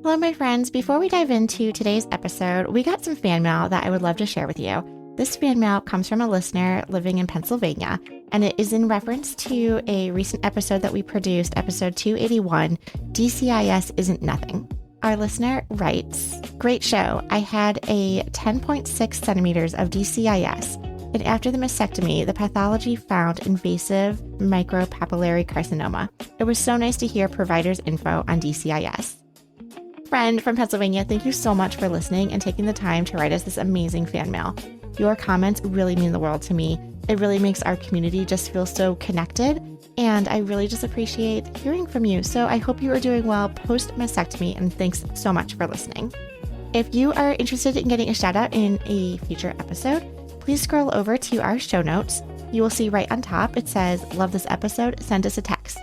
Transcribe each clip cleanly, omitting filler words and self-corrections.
Hello, my friends. Before we dive into today's episode, we got some fan mail that I would love to share with you. This fan mail comes from a listener living in Pennsylvania, and it is in reference to a recent episode that we produced, episode 281, DCIS Isn't Nothing. Our listener writes, "Great show. I had a 10.6 centimeters of DCIS, and after the mastectomy, the pathology found invasive micropapillary carcinoma. It was so nice to hear providers' info on DCIS." Friend from Pennsylvania, thank you so much for listening and taking the time to write us this amazing fan mail. Your comments really mean the world to me. It really makes our community just feel so connected, and I really just appreciate hearing from you. So I hope you are doing well post-mastectomy, and thanks so much for listening. If you are interested in getting a shout out in a future episode, please scroll over to our show notes. You will see right on top, it says, "Love this episode, send us a text."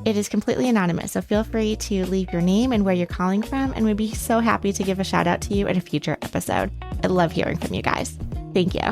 It is completely anonymous, so feel free to leave your name and where you're calling from, and we'd be so happy to give a shout out to you in a future episode. I love hearing from you guys. Thank you.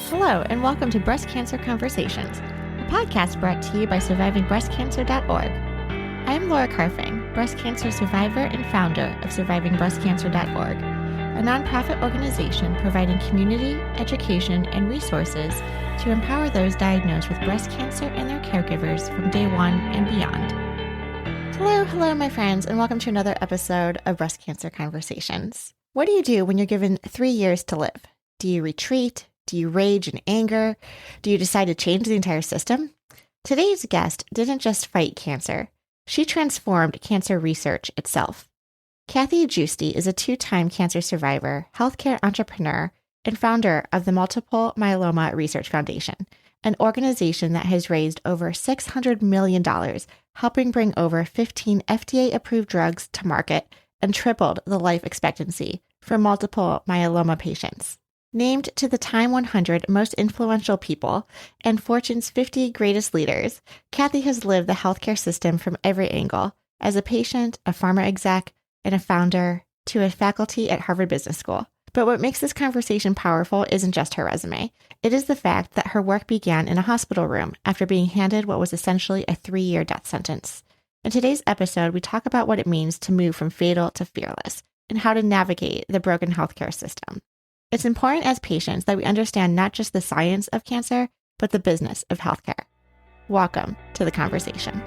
Hello, and welcome to Breast Cancer Conversations, a podcast brought to you by survivingbreastcancer.org. I am Laura Carfang, breast cancer survivor and founder of survivingbreastcancer.org, a nonprofit organization providing community, education, and resources to empower those diagnosed with breast cancer and their caregivers from day one and beyond. Hello, my friends, and welcome to another episode of Breast Cancer Conversations. What do you do when you're given 3 years to live? Do you retreat? Do you rage in anger? Do you decide to change the entire system? Today's guest didn't just fight cancer. She transformed cancer research itself. Kathy Giusti is a 2-time cancer survivor, healthcare entrepreneur, and founder of the Multiple Myeloma Research Foundation, an organization that has raised over $600 million, helping bring over 15 FDA-approved drugs to market and tripled the life expectancy for multiple myeloma patients. Named to the Time 100 Most Influential People and Fortune's 50 Greatest Leaders, Kathy has lived the healthcare system from every angle, as a patient, a pharma exec, and a founder, to a faculty at Harvard Business School. But what makes this conversation powerful isn't just her resume. It is the fact that her work began in a hospital room after being handed what was essentially a 3-year death sentence. In today's episode, we talk about what it means to move from fatal to fearless and how to navigate the broken healthcare system. It's important as patients that we understand not just the science of cancer, but the business of healthcare. Welcome to the conversation.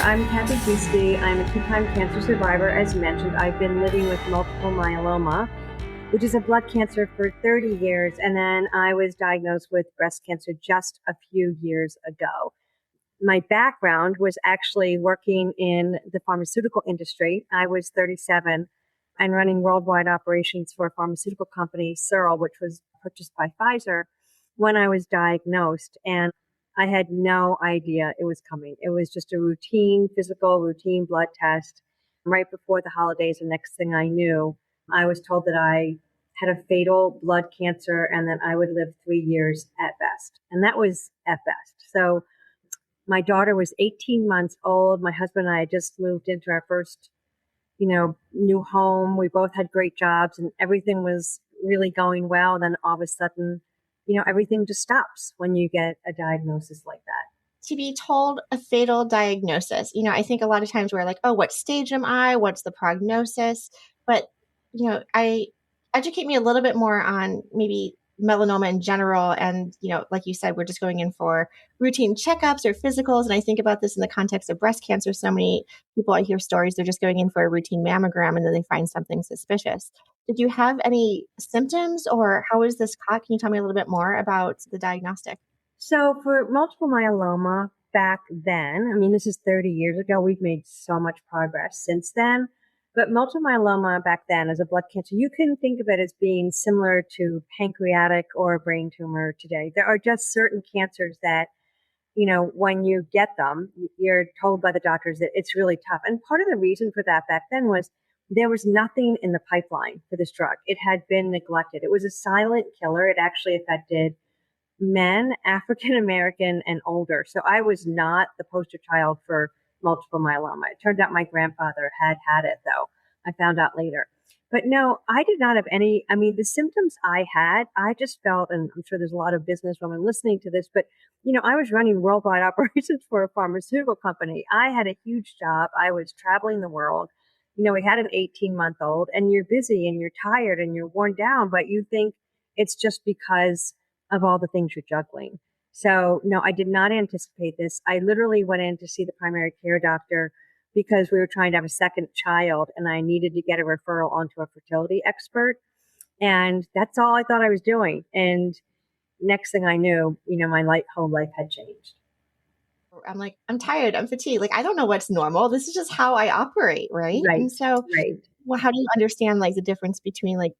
I'm Kathy Giusti. I'm a 2-time cancer survivor. As mentioned, I've been living with multiple myeloma, which is a blood cancer, for 30 years. And then I was diagnosed with breast cancer just a few years ago. My background was actually working in the pharmaceutical industry. I was 37 and running worldwide operations for a pharmaceutical company, Searle, which was purchased by Pfizer, when I was diagnosed. And I had no idea it was coming. It was just a routine blood test. Right before the holidays, the next thing I knew, I was told that I had a fatal blood cancer and that I would live 3 years at best. And that was at best. So my daughter was 18 months old. My husband and I had just moved into our first, new home. We both had great jobs and everything was really going well. Then all of a sudden, everything just stops when you get a diagnosis like that. To be told a fatal diagnosis, I think a lot of times we're like, oh, what stage am I? What's the prognosis? But, educate me a little bit more on maybe melanoma in general. And, like you said, we're just going in for routine checkups or physicals. And I think about this in the context of breast cancer. So many people, I hear stories, they're just going in for a routine mammogram and then they find something suspicious. Did you have any symptoms, or how is this caught? Can you tell me a little bit more about the diagnostic? So for multiple myeloma back then, this is 30 years ago, we've made so much progress since then. But multiple myeloma back then as a blood cancer, you can think of it as being similar to pancreatic or a brain tumor today. There are just certain cancers that, when you get them, you're told by the doctors that it's really tough. And part of the reason for that back then was there was nothing in the pipeline for this drug. It had been neglected. It was a silent killer. It actually affected men, African American, and older. So I was not the poster child for multiple myeloma. It turned out my grandfather had it, though. I found out later. But no, I did not have any. I mean, the symptoms I had, I just felt, and I'm sure there's a lot of business women listening to this, but I was running worldwide operations for a pharmaceutical company. I had a huge job. I was traveling the world. We had an 18-month-old, and you're busy and you're tired and you're worn down, but you think it's just because of all the things you're juggling. So no, I did not anticipate this. I literally went in to see the primary care doctor because we were trying to have a second child and I needed to get a referral onto a fertility expert. And that's all I thought I was doing. And next thing I knew, my whole life had changed. I'm like, I'm tired, I'm fatigued. Like, I don't know what's normal. This is just how I operate, right? Right, And so, right. well, how do you understand like the difference between like,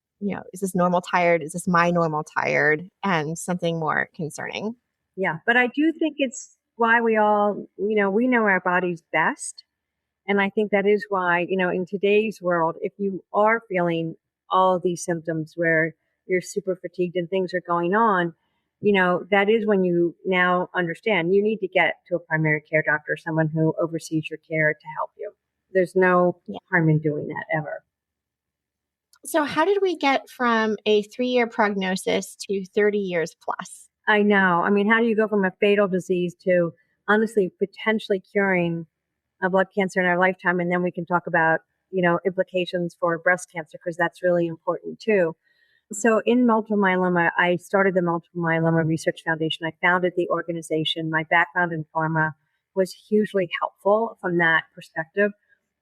is this normal tired? Is this my normal tired? And something more concerning? Yeah. But I do think it's why we all, we know our bodies best. And I think that is why, in today's world, if you are feeling all these symptoms where you're super fatigued and things are going on, that is when you now understand you need to get to a primary care doctor, someone who oversees your care to help you. There's no harm in doing that ever. So how did we get from a 3-year prognosis to 30 years plus? I know. I mean, how do you go from a fatal disease to honestly potentially curing a blood cancer in our lifetime? And then we can talk about, implications for breast cancer, because that's really important too. So in multiple myeloma, I started the Multiple Myeloma Research Foundation. I founded the organization. My background in pharma was hugely helpful from that perspective.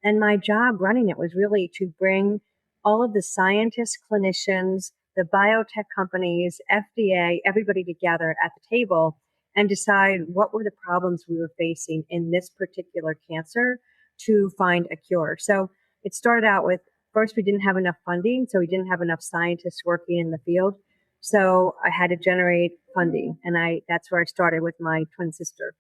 And my job running it was really to bring all of the scientists, clinicians, the biotech companies, FDA, everybody together at the table and decide what were the problems we were facing in this particular cancer to find a cure. So it started out with, first, we didn't have enough funding, so we didn't have enough scientists working in the field. So I had to generate funding, and that's where I started with my twin sister.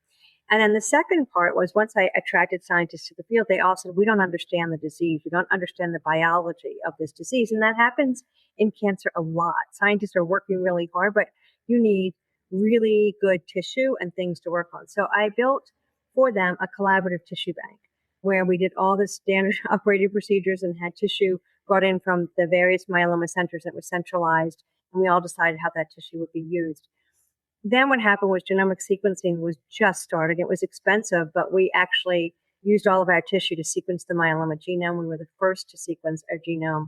And then the second part was, once I attracted scientists to the field, they all said, we don't understand the disease. We don't understand the biology of this disease. And that happens in cancer a lot. Scientists are working really hard, but you need really good tissue and things to work on. So I built for them a collaborative tissue bank where we did all the standard operating procedures and had tissue brought in from the various myeloma centers that was centralized. And we all decided how that tissue would be used. Then what happened was genomic sequencing was just started. It was expensive, but we actually used all of our tissue to sequence the myeloma genome. We were the first to sequence our genome.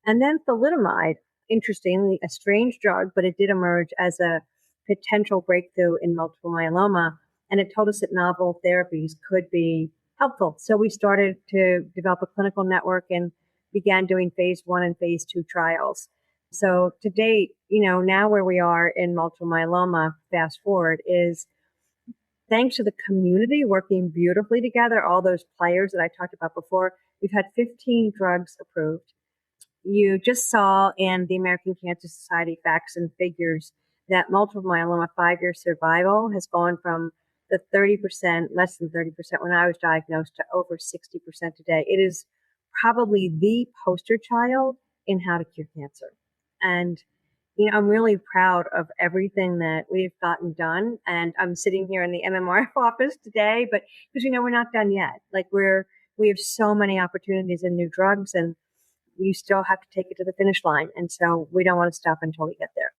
And then thalidomide, interestingly, a strange drug, but it did emerge as a potential breakthrough in multiple myeloma. And it told us that novel therapies could be helpful. So we started to develop a clinical network and began doing phase 1 and phase 2 trials. So to date, now where we are in multiple myeloma, fast forward, is thanks to the community working beautifully together, all those players that I talked about before, we've had 15 drugs approved. You just saw in the American Cancer Society facts and figures that multiple myeloma 5-year survival has gone from the 30%, less than 30% when I was diagnosed, to over 60% today. It is probably the poster child in how to cure cancer. And, I'm really proud of everything that we've gotten done. And I'm sitting here in the MMRF office today, but because, we're not done yet. Like we have so many opportunities and new drugs, and you still have to take it to the finish line. And so we don't want to stop until we get there.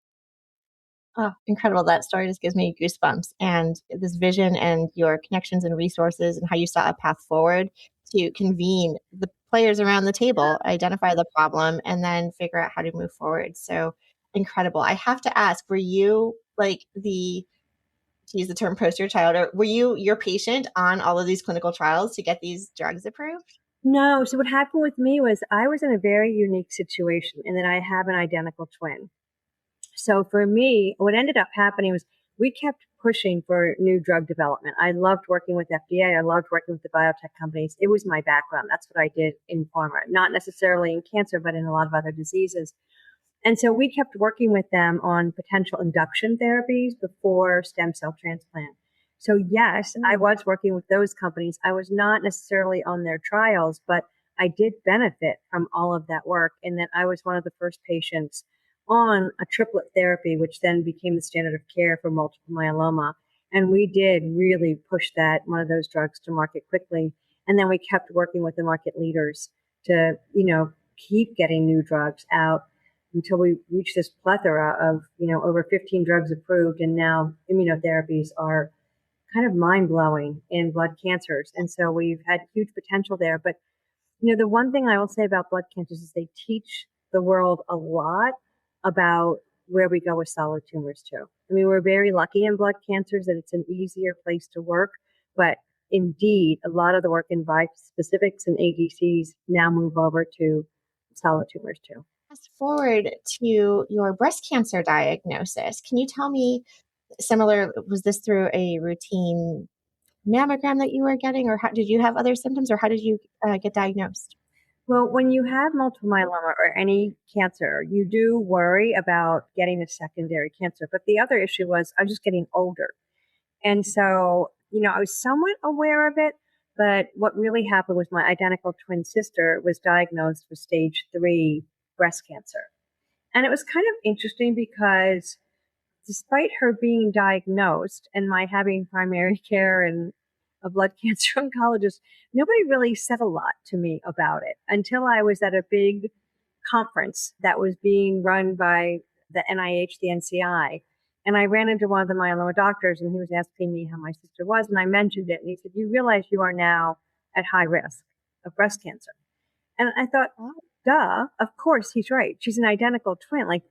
Oh, incredible. That story just gives me goosebumps. And this vision and your connections and resources and how you saw a path forward to convene the players around the table, identify the problem, and then figure out how to move forward. So incredible. I have to ask, were you like to use the term poster child, or were you your patient on all of these clinical trials to get these drugs approved? No. So what happened with me was I was in a very unique situation in that I have an identical twin. So for me, what ended up happening was we kept pushing for new drug development. I loved working with FDA. I loved working with the biotech companies. It was my background. That's what I did in pharma, not necessarily in cancer, but in a lot of other diseases. And so we kept working with them on potential induction therapies before stem cell transplant. So yes, I was working with those companies. I was not necessarily on their trials, but I did benefit from all of that work in that I was one of the first patients on a triplet therapy, which then became the standard of care for multiple myeloma. And we did really push one of those drugs to market quickly. And then we kept working with the market leaders to, keep getting new drugs out until we reach this plethora of, over 15 drugs approved. And now immunotherapies are kind of mind-blowing in blood cancers. And so we've had huge potential there. But, the one thing I will say about blood cancers is they teach the world a lot about where we go with solid tumors too. I mean, we're very lucky in blood cancers that it's an easier place to work, but indeed, a lot of the work in bispecifics and ADCs now move over to solid tumors too. Fast forward to your breast cancer diagnosis. Can you tell me, was this through a routine mammogram that you were getting, or did you have other symptoms, or how did you get diagnosed? Well, when you have multiple myeloma or any cancer, you do worry about getting a secondary cancer. But the other issue was I was just getting older. And so, I was somewhat aware of it. But what really happened was my identical twin sister was diagnosed with stage 3 breast cancer. And it was kind of interesting because despite her being diagnosed and my having primary care and a blood cancer oncologist, nobody really said a lot to me about it until I was at a big conference that was being run by the NIH, the NCI. And I ran into one of the myeloma doctors and he was asking me how my sister was. And I mentioned it. And he said, "You realize you are now at high risk of breast cancer." And I thought, oh, duh, of course he's right. She's an identical twin.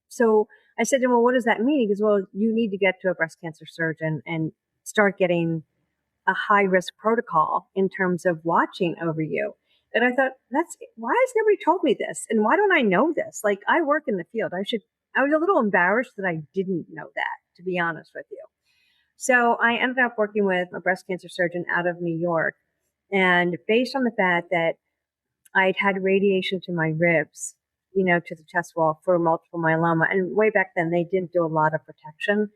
So I said to him, "Well, what does that mean?" He goes, "Well, you need to get to a breast cancer surgeon and start getting a high risk protocol in terms of watching over you." And I thought, why has nobody told me this? And why don't I know this? Like, I work in the field. I was a little embarrassed that I didn't know that, to be honest with you. So I ended up working with a breast cancer surgeon out of New York. And based on the fact that I'd had radiation to my ribs, to the chest wall for multiple myeloma. And way back then, they didn't do a lot of protection.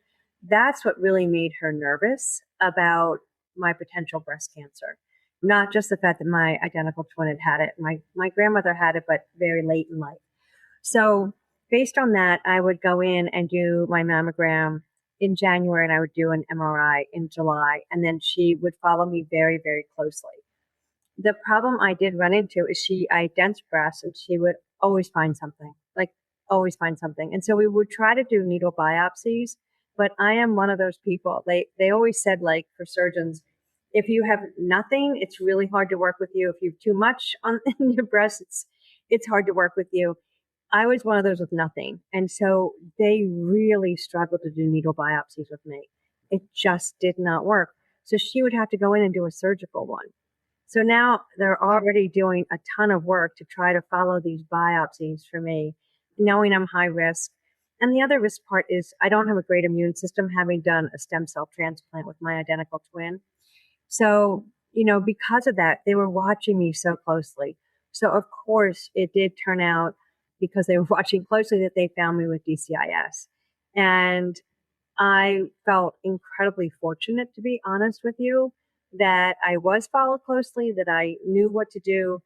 That's what really made her nervous about my potential breast cancer. Not just the fact that my identical twin had it. My grandmother had it, but very late in life. So based on that, I would go in and do my mammogram in January, and I would do an MRI in July. And then she would follow me very, very closely. The problem I did run into is I had dense breasts, and she would always find something, always find something. And so we would try to do needle biopsies, but I am one of those people. They always said, for surgeons, if you have nothing, it's really hard to work with you. If you have too much in your breasts, it's hard to work with you. I was one of those with nothing. And so they really struggled to do needle biopsies with me. It just did not work. So she would have to go in and do a surgical one. So now they're already doing a ton of work to try to follow these biopsies for me, knowing I'm high risk. And the other risk part is I don't have a great immune system, having done a stem cell transplant with my identical twin. So, because of that, they were watching me so closely. So, of course, it did turn out, because they were watching closely, that they found me with DCIS. And I felt incredibly fortunate, to be honest with you, that I was followed closely, that I knew what to do.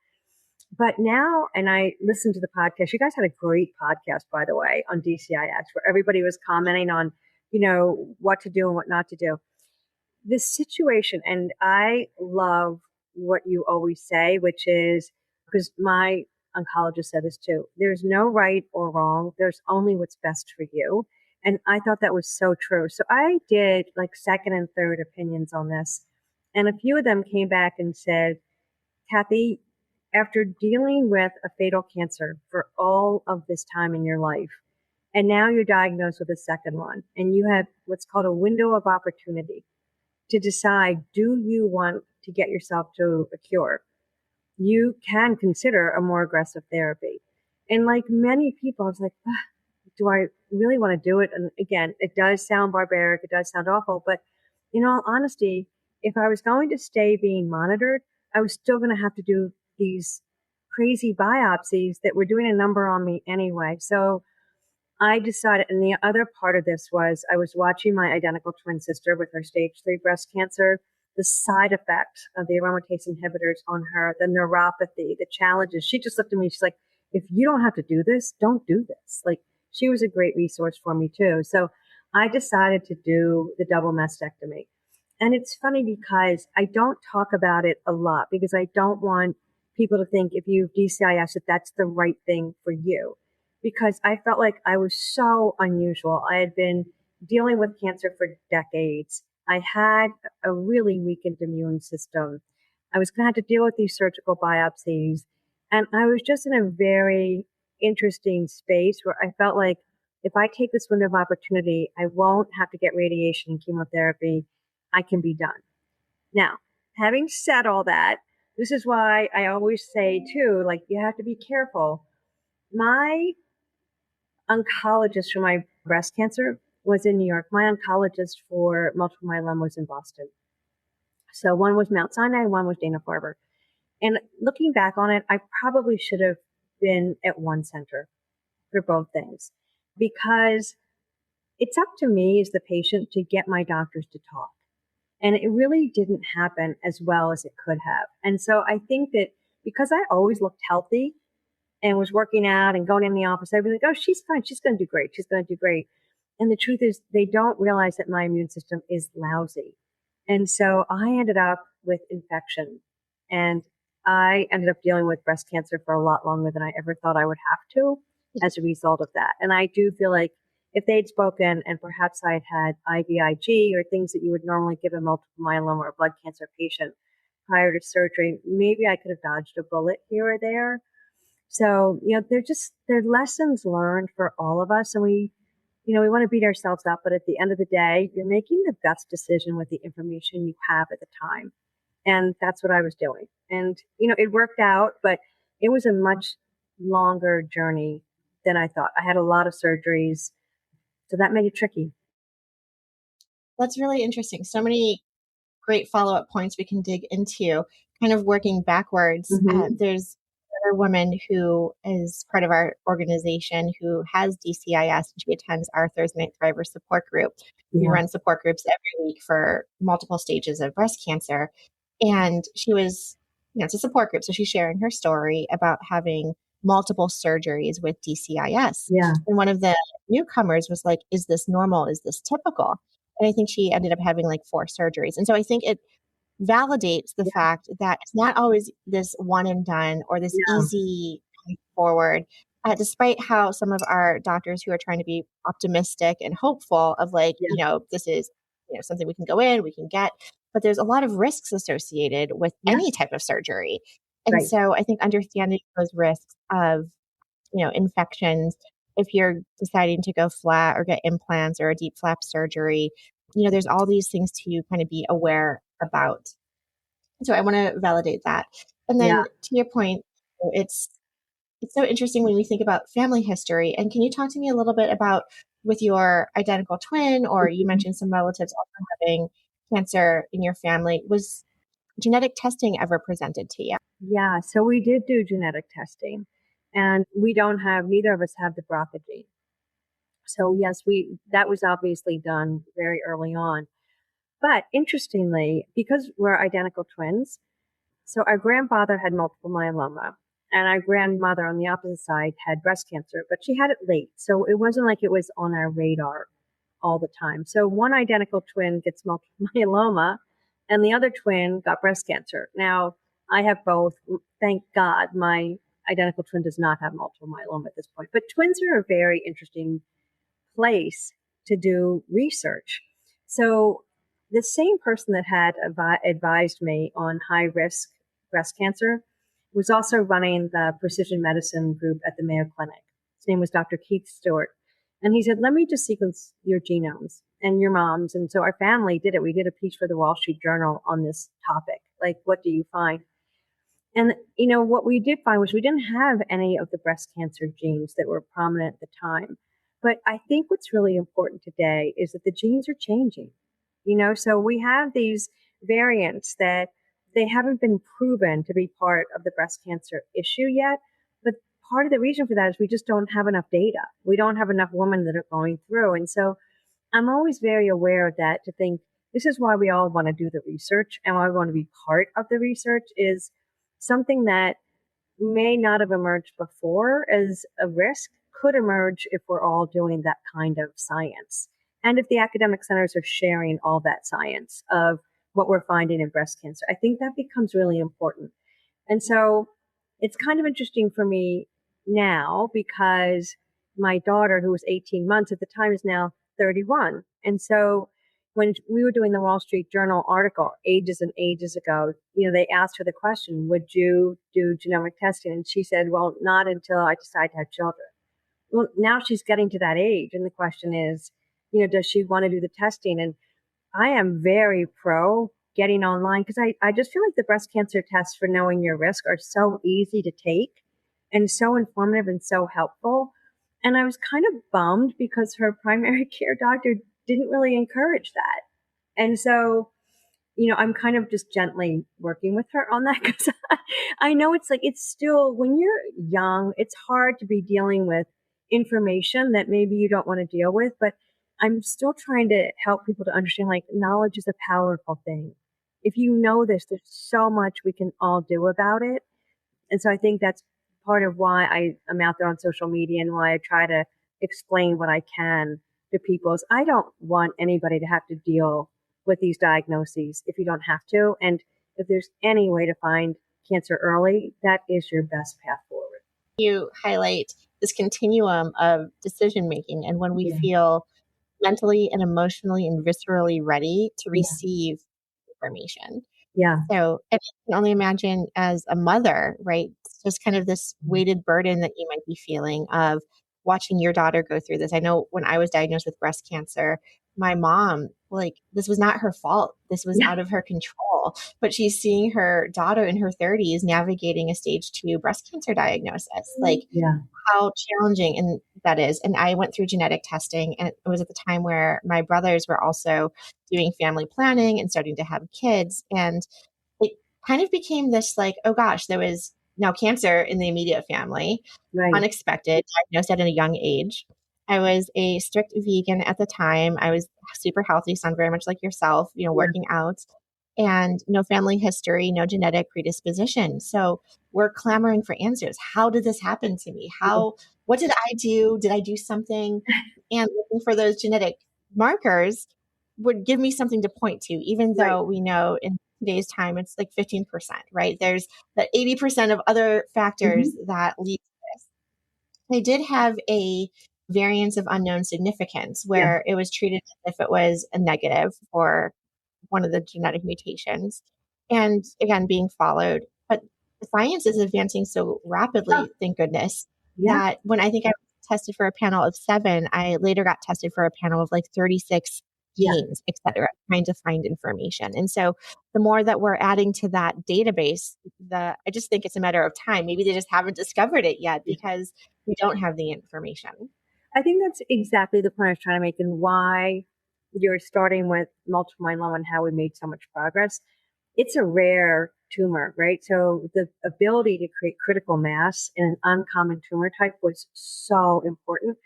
But now, and I listened to the podcast. You guys had a great podcast, by the way, on DCIS, where everybody was commenting on, what to do and what not to do. This situation, and I love what you always say, which is, because my oncologist said this too, there's no right or wrong. There's only what's best for you. And I thought that was so true. So I did second and third opinions on this. And a few of them came back and said, "Kathy, after dealing with a fatal cancer for all of this time in your life, and now you're diagnosed with a second one, and you have what's called a window of opportunity to decide, do you want to get yourself to a cure? You can consider a more aggressive therapy." And like many people, I was like, do I really want to do it? And again, it does sound barbaric. It does sound awful. But in all honesty, if I was going to stay being monitored, I was still going to have to do these crazy biopsies that were doing a number on me anyway. So I decided, and the other part of this was I was watching my identical twin sister with her stage 3 breast cancer, the side effects of the aromatase inhibitors on her, the neuropathy, the challenges. She just looked at me, she's like, "If you don't have to do this, don't do this." She was a great resource for me too. So I decided to do the double mastectomy. And it's funny because I don't talk about it a lot because I don't want people to think if you have DCIS that that's the right thing for you, because I felt like I was so unusual. I had been dealing with cancer for decades. I had a really weakened immune system. I was going to have to deal with these surgical biopsies. And I was just in a very interesting space where I felt like if I take this window of opportunity, I won't have to get radiation and chemotherapy. I can be done. Now, having said all that, this is why I always say too, like you have to be careful. My oncologist for my breast cancer was in New York. My oncologist for multiple myeloma was in Boston. So one was Mount Sinai, one was Dana-Farber. And looking back on it, I probably should have been at one center for both things, because it's up to me as the patient to get my doctors to talk. And it really didn't happen as well as it could have. And so I think that because I always looked healthy and was working out and going in the office, I'd be like, oh, she's fine. She's going to do great. She's going to do great. And the truth is they don't realize that my immune system is lousy. And so I ended up with infection, and I ended up dealing with breast cancer for a lot longer than I ever thought I would have to as a result of that. And I do feel like if they'd spoken and perhaps I had had IVIG or things that you would normally give a multiple myeloma or blood cancer patient prior to surgery, maybe I could have dodged a bullet here or there. So, they're lessons learned for all of us. And we want to beat ourselves up, but at the end of the day, you're making the best decision with the information you have at the time. And that's what I was doing. And, it worked out, but it was a much longer journey than I thought. I had a lot of surgeries, so that made it tricky. That's really interesting. So many great follow-up points we can dig into, kind of working backwards. Mm-hmm. There's another woman who is part of our organization who has DCIS, and she attends our Thursday Night Thriver support group. We run support groups every week for multiple stages of breast cancer. And she was, it's a support group. So she's sharing her story about having multiple surgeries with DCIS. Yeah. And one of the newcomers was like, is this normal? Is this typical? And I think she ended up having like 4 surgeries. And so I think it validates the fact that it's not always this one and done or this easy forward, despite how some of our doctors who are trying to be optimistic and hopeful of like, this is, something we can go in, we can get, but there's a lot of risks associated with any type of surgery. And so I think understanding those risks of, infections, if you're deciding to go flat or get implants or a deep flap surgery, there's all these things to kind of be aware about. So I want to validate that. And then to your point, it's so interesting when we think about family history. And can you talk to me a little bit about with your identical twin, or you mentioned some relatives also having cancer in your family, was genetic testing ever presented to you? Yeah, so we did do genetic testing, and neither of us have the BRCA gene. So yes, that was obviously done very early on. But interestingly, because we're identical twins, so our grandfather had multiple myeloma, and our grandmother on the opposite side had breast cancer, but she had it late. So it wasn't like it was on our radar all the time. So one identical twin gets multiple myeloma, and the other twin got breast cancer. Now, I have both. Thank God my identical twin does not have multiple myeloma at this point. But twins are a very interesting place to do research. So the same person that had advised me on high risk breast cancer was also running the precision medicine group at the Mayo Clinic. His name was Dr. Keith Stewart. And he said, let me just sequence your genomes and your mom's. And so our family did it. We did a piece for the Wall Street Journal on this topic. Like, what do you find? And, what we did find was we didn't have any of the breast cancer genes that were prominent at the time. But I think what's really important today is that the genes are changing. So we have these variants that they haven't been proven to be part of the breast cancer issue yet. But part of the reason for that is we just don't have enough data. We don't have enough women that are going through. And so I'm always very aware of that, to think this is why we all want to do the research, and why we want to be part of the research is something that may not have emerged before as a risk could emerge if we're all doing that kind of science. And if the academic centers are sharing all that science of what we're finding in breast cancer, I think that becomes really important. And so it's kind of interesting for me now because my daughter, who was 18 months at the time, is now 31. And so when we were doing the Wall Street Journal article ages and ages ago, they asked her the question, would you do genomic testing? And she said, well, not until I decide to have children. Well, now she's getting to that age. And the question is, does she want to do the testing? And I am very pro getting online because I just feel like the breast cancer tests for knowing your risk are so easy to take and so informative and so helpful. And I was kind of bummed because her primary care doctor didn't really encourage that. And so, I'm kind of just gently working with her on that because I know it's still, when you're young, it's hard to be dealing with information that maybe you don't want to deal with, but I'm still trying to help people to understand, knowledge is a powerful thing. If you know this, there's so much we can all do about it. And so I think that's part of why I am out there on social media and why I try to explain what I can to people is I don't want anybody to have to deal with these diagnoses if you don't have to. And if there's any way to find cancer early, that is your best path forward. You highlight this continuum of decision making and when we feel mentally and emotionally and viscerally ready to receive information. Yeah. So I can only imagine as a mother, right? It's just kind of this weighted burden that you might be feeling of watching your daughter go through this. I know when I was diagnosed with breast cancer, my mom, this was not her fault. This was out of her control. But she's seeing her daughter in her 30s navigating a stage 2 breast cancer diagnosis. How challenging and that is. And I went through genetic testing, and it was at the time where my brothers were also doing family planning and starting to have kids. And it kind of became this oh gosh, there was now cancer in the immediate family, unexpected, diagnosed at a young age. I was a strict vegan at the time. I was super healthy, sound very much like yourself, working out, and no family history, no genetic predisposition. So we're clamoring for answers. How did this happen to me? What did I do? Did I do something? And looking for those genetic markers would give me something to point to, even though we know in today's time, it's 15%, right? There's that 80% of other factors that lead to this. They did have a variance of unknown significance where it was treated as if it was a negative for one of the genetic mutations. And again, being followed. But the science is advancing so rapidly, thank goodness, that when I think I was tested for a panel of 7, I later got tested for a panel of 36 genes, et cetera, trying to find information. And so the more that we're adding to that database, I just think it's a matter of time. Maybe they just haven't discovered it yet because we don't have the information. I think that's exactly the point I was trying to make and why you're starting with multiple myeloma and how we made so much progress. It's a rare tumor, right? So the ability to create critical mass in an uncommon tumor type was so important.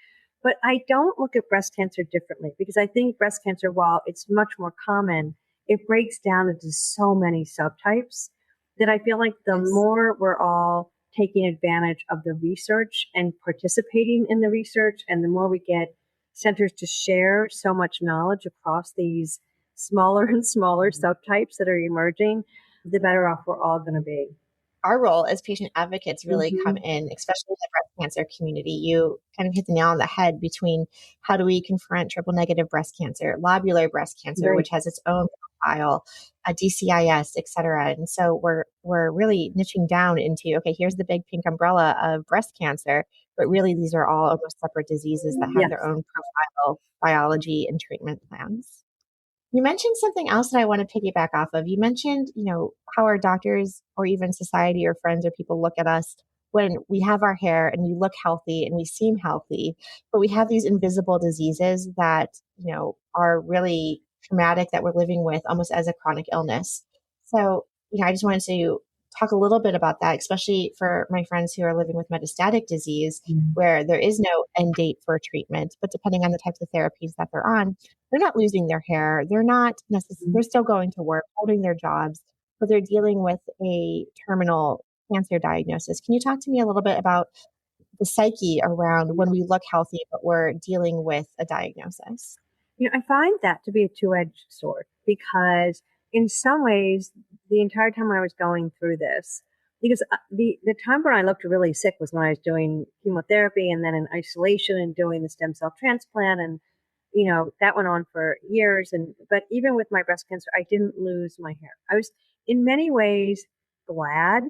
But I don't look at breast cancer differently because I think breast cancer, while it's much more common, it breaks down into so many subtypes that I feel like the more we're all taking advantage of the research and participating in the research, and the more we get centers to share so much knowledge across these smaller and smaller subtypes that are emerging, the better off we're all going to be. Our role as patient advocates really come in, especially in the breast cancer community. You kind of hit the nail on the head between how do we confront triple negative breast cancer, lobular breast cancer, which has its own profile, DCIS, et cetera. And so we're really niching down into, okay, here's the big pink umbrella of breast cancer, but really these are all almost separate diseases that have their own profile, biology, and treatment plans. You mentioned something else that I want to piggyback off of. You mentioned, how our doctors or even society or friends or people look at us when we have our hair and we look healthy and we seem healthy, but we have these invisible diseases that, are really traumatic that we're living with almost as a chronic illness. So, I just wanted to talk a little bit about that, especially for my friends who are living with metastatic disease, where there is no end date for treatment, but depending on the types of therapies that they're on, they're not losing their hair. They're not necessarily, they're still going to work, holding their jobs, but they're dealing with a terminal cancer diagnosis. Can you talk to me a little bit about the psyche around when we look healthy, but we're dealing with a diagnosis? I find that to be a two-edged sword because in some ways, the entire time I was going through this, because the time when I looked really sick was when I was doing chemotherapy and then in isolation and doing the stem cell transplant. And, that went on for years. But even with my breast cancer, I didn't lose my hair. I was in many ways glad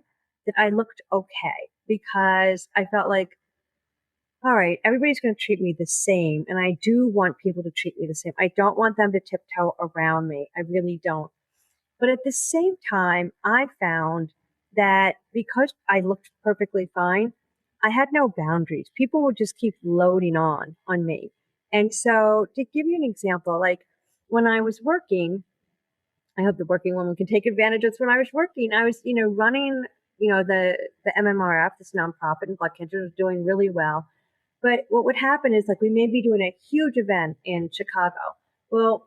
that I looked okay because I felt like, all right, everybody's going to treat me the same. And I do want people to treat me the same. I don't want them to tiptoe around me. I really don't. But at the same time, I found that because I looked perfectly fine, I had no boundaries. People would just keep loading on me. And so to give you an example, like when I was working, I hope the working woman can take advantage of this. When I was working, I was, running, the MMRF, this nonprofit in blood cancer, was doing really well. But what would happen is like we may be doing a huge event in Chicago. Well,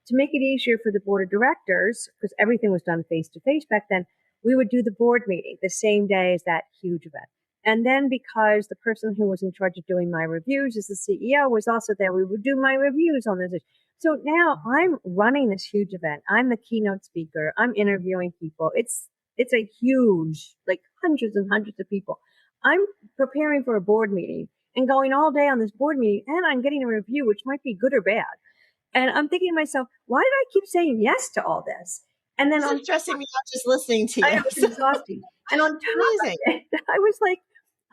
to make it easier for the board of directors, because everything was done face to face back then, we would do the board meeting the same day as that huge event. And then because the person who was in charge of doing my reviews as the CEO was also there, we would do my reviews on this. So now I'm running this huge event. I'm the keynote speaker. I'm interviewing people. It's a huge, like hundreds and hundreds of people. I'm preparing for a board meeting and going all day on this board meeting, and I'm getting a review, which might be good or bad. And I'm thinking to myself, why did I keep saying yes to all this? And then It's stressing me out just listening to you. I know, it's exhausting. And on top Amazing. of it,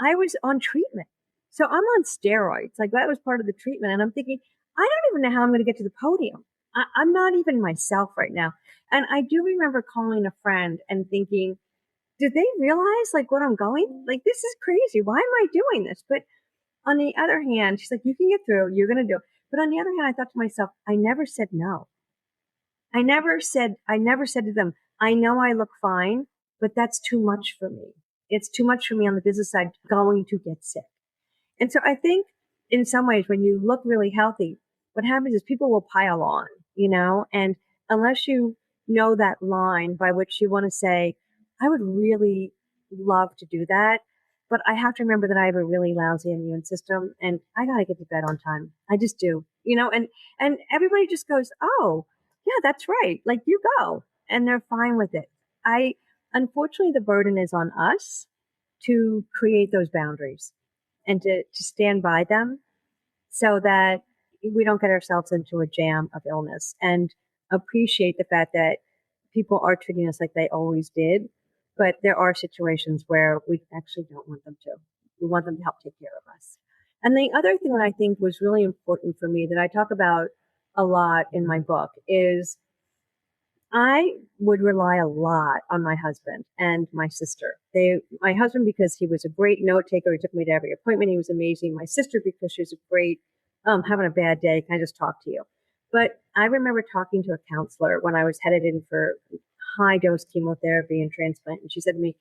I was on treatment. So I'm on steroids. Like that was part of the treatment. And I'm thinking, I don't even know how I'm going to get to the podium. I'm not even myself right now. And I do remember calling a friend and thinking, did they realize like what I'm going? Like, this is crazy. Why am I doing this? But on the other hand, she's like, you can get through, you're going to do it. But on the other hand, I thought to myself, I never said no. I never said to them, I know I look fine, but that's too much for me. It's too much for me on the business side going to get sick. And so I think in some ways, when you look really healthy, what happens is people will pile on, and unless you know that line by which you want to say, I would really love to do that, but I have to remember that I have a really lousy immune system and I got to get to bed on time. I just do, and everybody just goes, oh, yeah, that's right. Like you go, and they're fine with it. Unfortunately, the burden is on us to create those boundaries and to stand by them so that we don't get ourselves into a jam of illness, and appreciate the fact that people are treating us like they always did. But there are situations where we actually don't want them to. We want them to help take care of us. And the other thing that I think was really important for me that I talk about a lot in my book is I would rely a lot on my husband and my sister. My husband, because he was a great note taker. He took me to every appointment. He was amazing. My sister, because she was a great, having a bad day, can I just talk to you? But I remember talking to a counselor when I was headed in for high dose chemotherapy and transplant. And she said to me,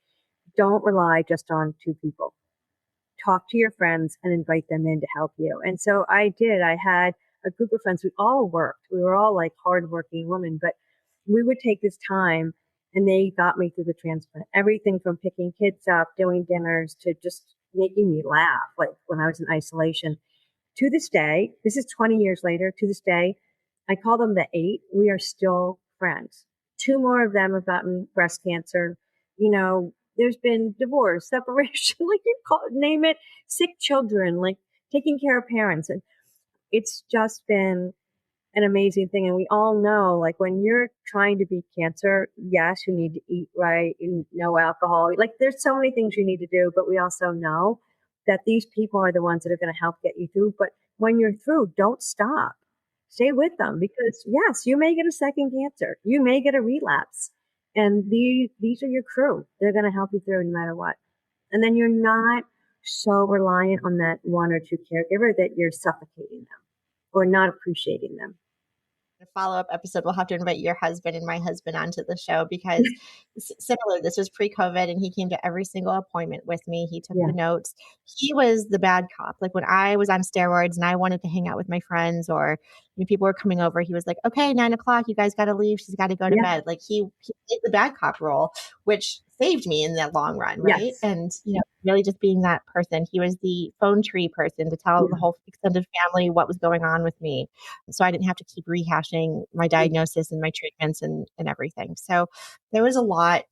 don't rely just on two people. Talk to your friends and invite them in to help you. And so I did. I had a group of friends. We all worked. We were all like hardworking women, but we would take this time and they got me through the transplant. Everything from picking kids up, doing dinners, to just making me laugh, like when I was in isolation. To this day, this is 20 years later, to this day, I call them the 8. We are still friends. 2 more of them have gotten breast cancer. There's been divorce, separation, like name it, sick children, like taking care of parents. And it's just been an amazing thing. And we all know, like when you're trying to beat cancer, yes, you need to eat right, no alcohol. Like there's so many things you need to do, but we also know that these people are the ones that are going to help get you through. But when you're through, don't stop. Stay with them, because yes, you may get a second cancer. You may get a relapse. And these are your crew. They're going to help you through no matter what. And then you're not so reliant on that 1 or 2 caregiver that you're suffocating them or not appreciating them. A follow-up episode, we'll have to invite your husband and my husband onto the show, because similar, this was pre-COVID and he came to every single appointment with me. He took the notes. He was the bad cop. Like when I was on steroids and I wanted to hang out with my friends, or when people were coming over, he was like, okay, 9:00, you guys got to leave. She's got to go to bed. Like he played the bad cop role, which saved me in the long run. Right. Yes. And, really just being that person. He was the phone tree person to tell the whole extended family what was going on with me. So I didn't have to keep rehashing my diagnosis and my treatments and everything. So there was a lot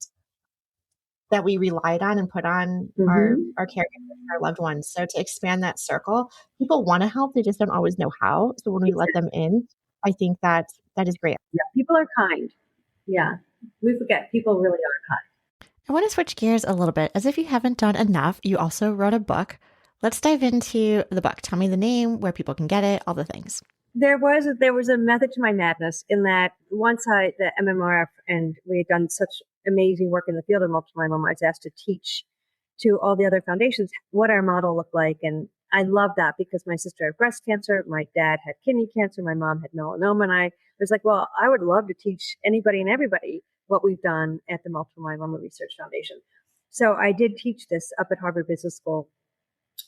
that we relied on and put on our caregivers, our loved ones. So to expand that circle, people want to help, they just don't always know how. So when we let them in, I think that is great. Yeah, people are kind. Yeah, we forget people really are kind. I want to switch gears a little bit. As if you haven't done enough, you also wrote a book. Let's dive into the book. Tell me the name, where people can get it, all the things. There was a method to my madness in that once the MMRF, and we had done such amazing work in the field of multiple myeloma, I was asked to teach to all the other foundations what our model looked like. And I love that because my sister had breast cancer, my dad had kidney cancer, my mom had melanoma. And I was like, well, I would love to teach anybody and everybody what we've done at the Multiple Myeloma Research Foundation. So I did teach this up at Harvard Business School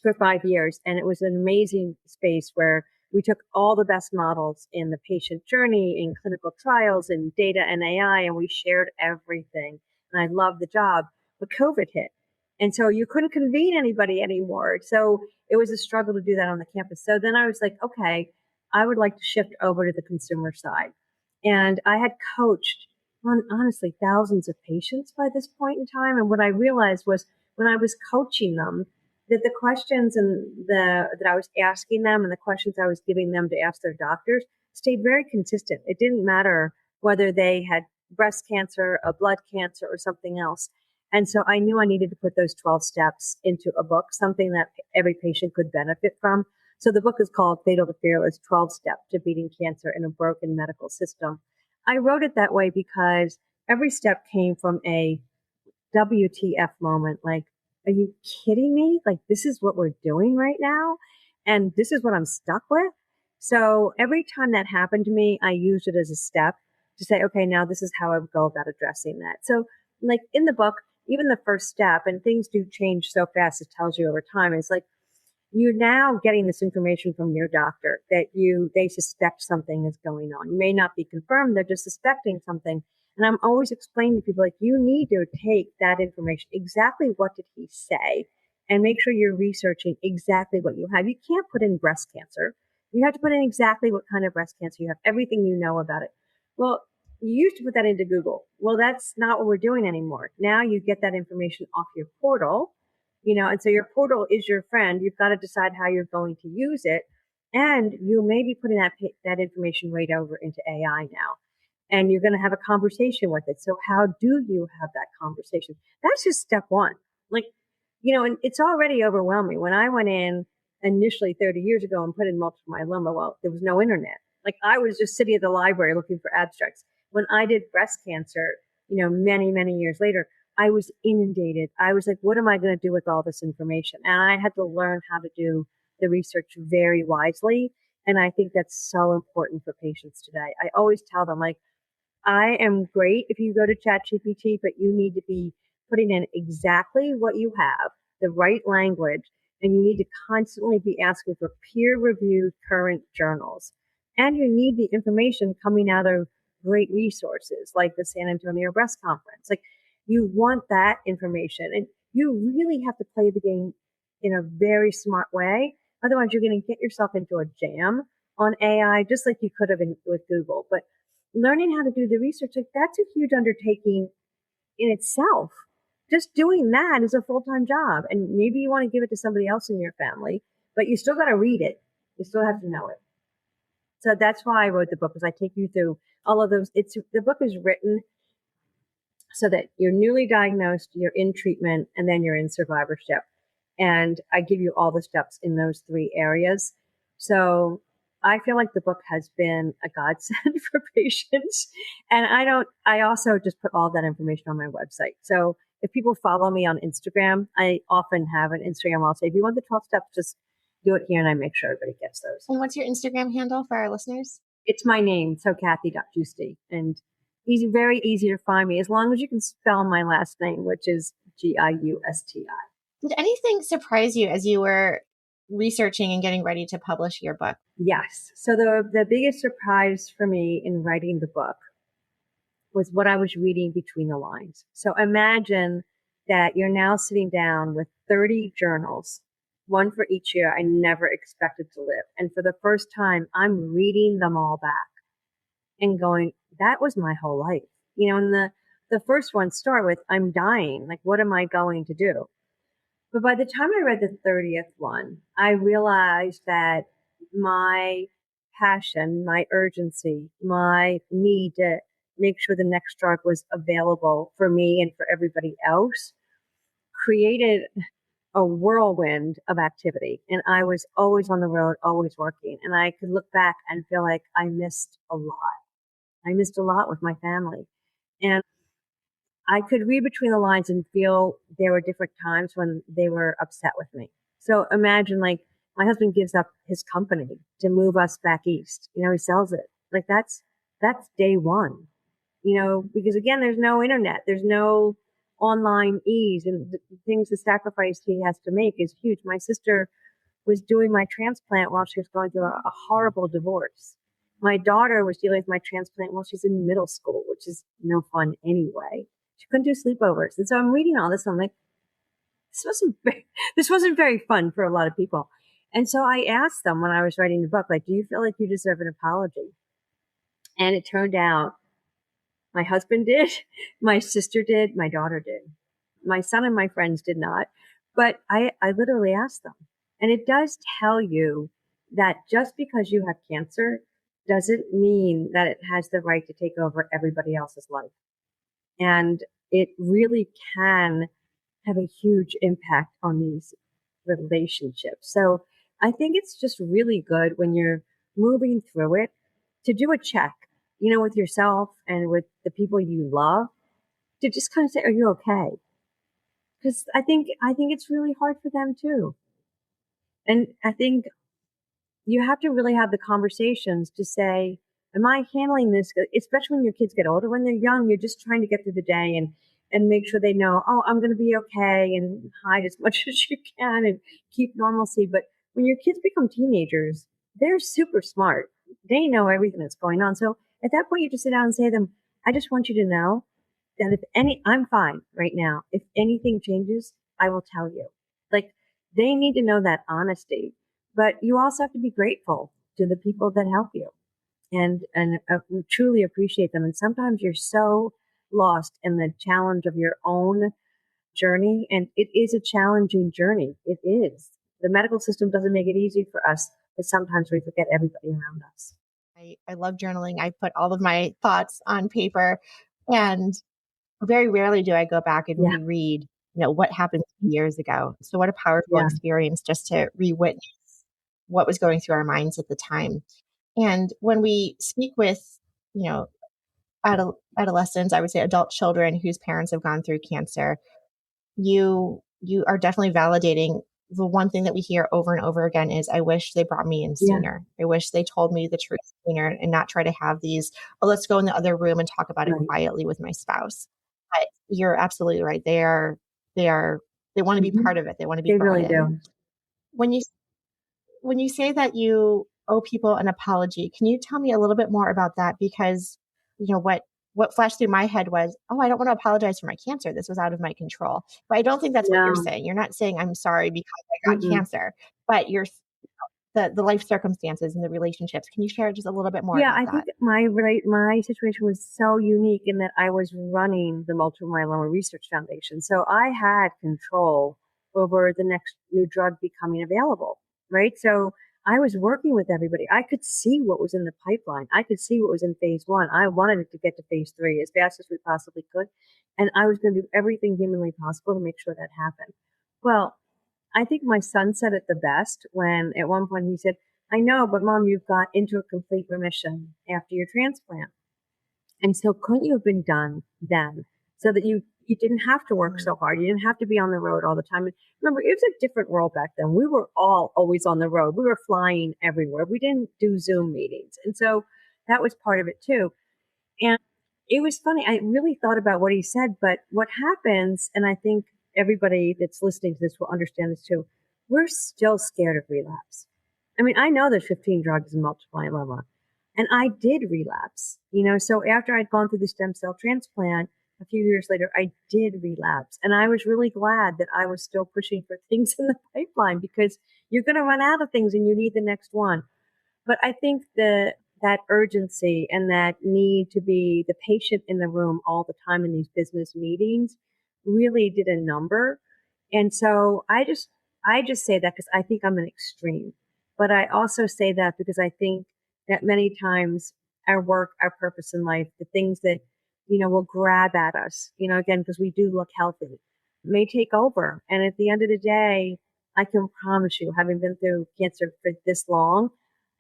for 5 years. And it was an amazing space where we took all the best models in the patient journey, in clinical trials, in data and AI, and we shared everything. And I loved the job, but COVID hit. And so you couldn't convene anybody anymore. So it was a struggle to do that on the campus. So then I was like, okay, I would like to shift over to the consumer side. And I had coached on honestly thousands of patients by this point in time. And what I realized was when I was coaching them, that the questions that I was asking them and the questions I was giving them to ask their doctors stayed very consistent. It didn't matter whether they had breast cancer, a blood cancer, or something else. And so I knew I needed to put those 12 steps into a book, something that every patient could benefit from. So the book is called Fatal to Fearless, 12 Steps to Beating Cancer in a Broken Medical System. I wrote it that way because every step came from a WTF moment, like, are you kidding me? Like, this is what we're doing right now. And this is what I'm stuck with. So every time that happened to me, I used it as a step to say, okay, now this is how I would go about addressing that. So like in the book, even the first step, and things do change so fast, it tells you over time, is like, you're now getting this information from your doctor that they suspect something is going on. You may not be confirmed, they're just suspecting something. And I'm always explaining to people, like, you need to take that information, exactly what did he say, and make sure you're researching exactly what you have. You can't put in breast cancer. You have to put in exactly what kind of breast cancer you have, everything you know about it. Well, you used to put that into Google. Well, that's not what we're doing anymore. Now you get that information off your portal, and so your portal is your friend. You've got to decide how you're going to use it. And you may be putting that information right over into AI now. And you're going to have a conversation with it. So how do you have that conversation? That's just step one. Like, and it's already overwhelming. When I went in initially 30 years ago and put in multiple myeloma, well, there was no internet. Like, I was just sitting at the library looking for abstracts. When I did breast cancer, many, many years later, I was inundated. I was like, what am I going to do with all this information? And I had to learn how to do the research very wisely. And I think that's so important for patients today. I always tell them, like, I am great if you go to ChatGPT, but you need to be putting in exactly what you have, the right language, and you need to constantly be asking for peer-reviewed current journals. And you need the information coming out of great resources like the San Antonio Breast Conference. Like, you want that information, and you really have to play the game in a very smart way. Otherwise, you're going to get yourself into a jam on AI, just like you could have with Google. But learning how to do the research, like, that's a huge undertaking in itself. Just doing that is a full-time job. And maybe you want to give it to somebody else in your family, but you still got to read it. You still have to know it. So that's why I wrote the book, is I take you through all of those. The book is written so that you're newly diagnosed, you're in treatment, and then you're in survivorship. And I give you all the steps in those 3 areas. So I feel like the book has been a godsend for patients. And I also just put all that information on my website. So if people follow me on Instagram, I often have an Instagram. I'll say, if you want the 12 steps, just do it here. And I make sure everybody gets those. And what's your Instagram handle for our listeners? It's my name. So Kathy.Giusti. And very easy to find me, as long as you can spell my last name, which is Giusti. Did anything surprise you as you were researching and getting ready to publish your book? Yes. So the biggest surprise for me in writing the book was what I was reading between the lines. So imagine that you're now sitting down with 30 journals, one for each year I never expected to live. And for the first time, I'm reading them all back and going, that was my whole life. And the the first ones start with, I'm dying. Like, what am I going to do? But by the time I read the 30th one, I realized that my passion, my urgency, my need to make sure the next drug was available for me and for everybody else created a whirlwind of activity. And I was always on the road, always working. And I could look back and feel like I missed a lot. I missed a lot with my family. And I could read between the lines and feel there were different times when they were upset with me. So imagine, like, my husband gives up his company to move us back east. He sells it. Like, that's day one, because again, there's no internet, there's no online ease, and the things, the sacrifice he has to make is huge. My sister was doing my transplant while she was going through a horrible divorce. My daughter was dealing with my transplant while she's in middle school, which is no fun anyway. She couldn't do sleepovers. And so I'm reading all this, and I'm like, this wasn't very fun for a lot of people. And so I asked them when I was writing the book, like, do you feel like you deserve an apology? And it turned out my husband did, my sister did, my daughter did. My son and my friends did not. But I literally asked them. And it does tell you that just because you have cancer doesn't mean that it has the right to take over everybody else's life. And it really can have a huge impact on these relationships. So I think it's just really good when you're moving through it to do a check, with yourself and with the people you love, to just kind of say, are you okay? Because I think it's really hard for them too. And I think you have to really have the conversations to say, am I handling this? Especially when your kids get older. When they're young, you're just trying to get through the day and make sure they know, oh, I'm going to be okay, and hide as much as you can and keep normalcy. But when your kids become teenagers, they're super smart. They know everything that's going on. So at that point, you just sit down and say to them, I just want you to know that I'm fine right now. If anything changes, I will tell you. Like, they need to know that honesty, but you also have to be grateful to the people that help you and truly appreciate them. And sometimes you're so lost in the challenge of your own journey. And it is a challenging journey. It is. The medical system doesn't make it easy for us, but sometimes we forget everybody around us. I love journaling. I put all of my thoughts on paper, and very rarely do I go back and reread, what happened years ago. So what a powerful experience just to re-witness what was going through our minds at the time. And when we speak with, adolescents, I would say adult children whose parents have gone through cancer, you are definitely validating. The one thing that we hear over and over again is, I wish they brought me in sooner. I wish they told me the truth sooner and not try to have these, let's go in the other room and talk about it quietly with my spouse. But you're absolutely right. They want to be part of it. They want to be brought in. They really do. When you say that you owe people an apology, can you tell me a little bit more about that? Because, what flashed through my head was, I don't want to apologize for my cancer. This was out of my control. But I don't think that's what you're saying. You're not saying I'm sorry because I got cancer, but you're the life circumstances and the relationships. Can you share just a little bit more about that? I think my situation was so unique in that I was running the Multiple Myeloma Research Foundation. So I had control over the next new drug becoming available, right? So I was working with everybody. I could see what was in the pipeline. I could see what was in phase 1. I wanted it to get to phase 3 as fast as we possibly could. And I was going to do everything humanly possible to make sure that happened. Well, I think my son said it the best when at one point he said, I know, but Mom, you've got into a complete remission after your transplant. And so couldn't you have been done then so that you didn't have to work so hard? You didn't have to be on the road all the time. And remember, it was a different world back then. We were all always on the road. We were flying everywhere. We didn't do Zoom meetings. And so that was part of it too. And it was funny. I really thought about what he said, but what happens, and I think everybody that's listening to this will understand this too, we're still scared of relapse. I mean, I know there's 15 drugs in multiple myeloma, and I did relapse, so after I'd gone through the stem cell transplant, a few years later, I did relapse. And I was really glad that I was still pushing for things in the pipeline, because you're going to run out of things and you need the next one. But I think the that urgency and that need to be the patient in the room all the time in these business meetings really did a number. And so I just say that because I think I'm an extreme, but I also say that because I think that many times our work, our purpose in life, the things that, will grab at us, again, because we do look healthy, may take over. And at the end of the day, I can promise you, having been through cancer for this long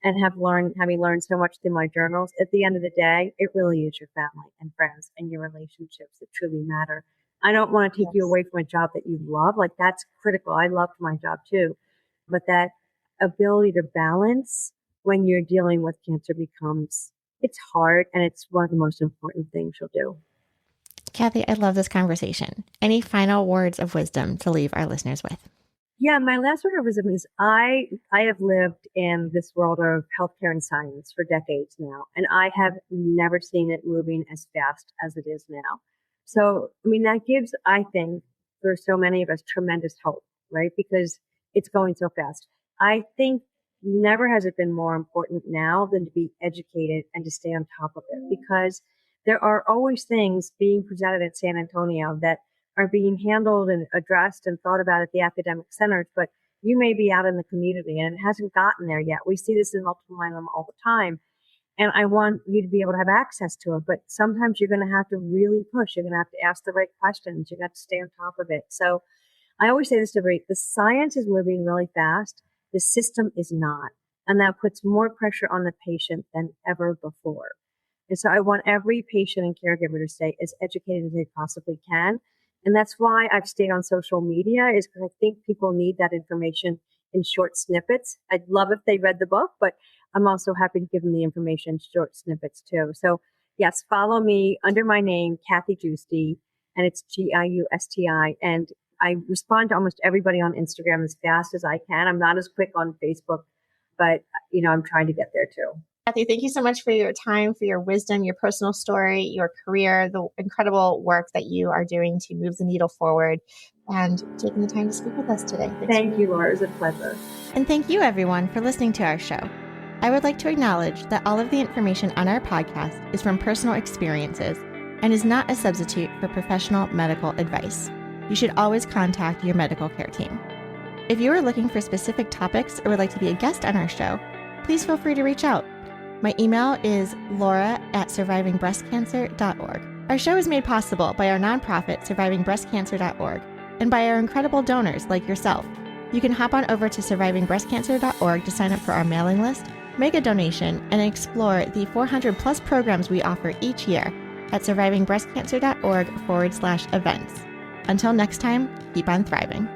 and having learned so much through my journals, at the end of the day, it really is your family and friends and your relationships that truly matter. I don't want to take you away from a job that you love. Like, that's critical. I loved my job too. But that ability to balance when you're dealing with cancer it's hard, and it's one of the most important things you'll do. Kathy, I love this conversation. Any final words of wisdom to leave our listeners with? Yeah, my last word of wisdom is I have lived in this world of healthcare and science for decades now, and I have never seen it moving as fast as it is now. So, that gives, I think, for so many of us, tremendous hope, right? Because it's going so fast. I think never has it been more important now than to be educated and to stay on top of it, because there are always things being presented at San Antonio that are being handled and addressed and thought about at the academic centers, but you may be out in the community and it hasn't gotten there yet. We see this in multiple myeloma all the time. And I want you to be able to have access to it, but sometimes you're going to have to really push. You're going to have to ask the right questions. You're going to have to stay on top of it. So I always say this to everybody: the science is moving really fast. The system is not. And that puts more pressure on the patient than ever before. And so I want every patient and caregiver to stay as educated as they possibly can. And that's why I've stayed on social media, is because I think people need that information in short snippets. I'd love if they read the book, but I'm also happy to give them the information in short snippets too. So yes, follow me under my name, Kathy Giusti, and it's Giusti. And I respond to almost everybody on Instagram as fast as I can. I'm not as quick on Facebook, but I'm trying to get there too. Kathy, thank you so much for your time, for your wisdom, your personal story, your career, the incredible work that you are doing to move the needle forward, and taking the time to speak with us today. Thank you, Laura. It was a pleasure. And thank you, everyone, for listening to our show. I would like to acknowledge that all of the information on our podcast is from personal experiences and is not a substitute for professional medical advice. You should always contact your medical care team. If you are looking for specific topics or would like to be a guest on our show, please feel free to reach out. My email is laura@survivingbreastcancer.org. Our show is made possible by our nonprofit, survivingbreastcancer.org, and by our incredible donors like yourself. You can hop on over to survivingbreastcancer.org to sign up for our mailing list, make a donation, and explore the 400 plus programs we offer each year at survivingbreastcancer.org/events. Until next time, keep on thriving.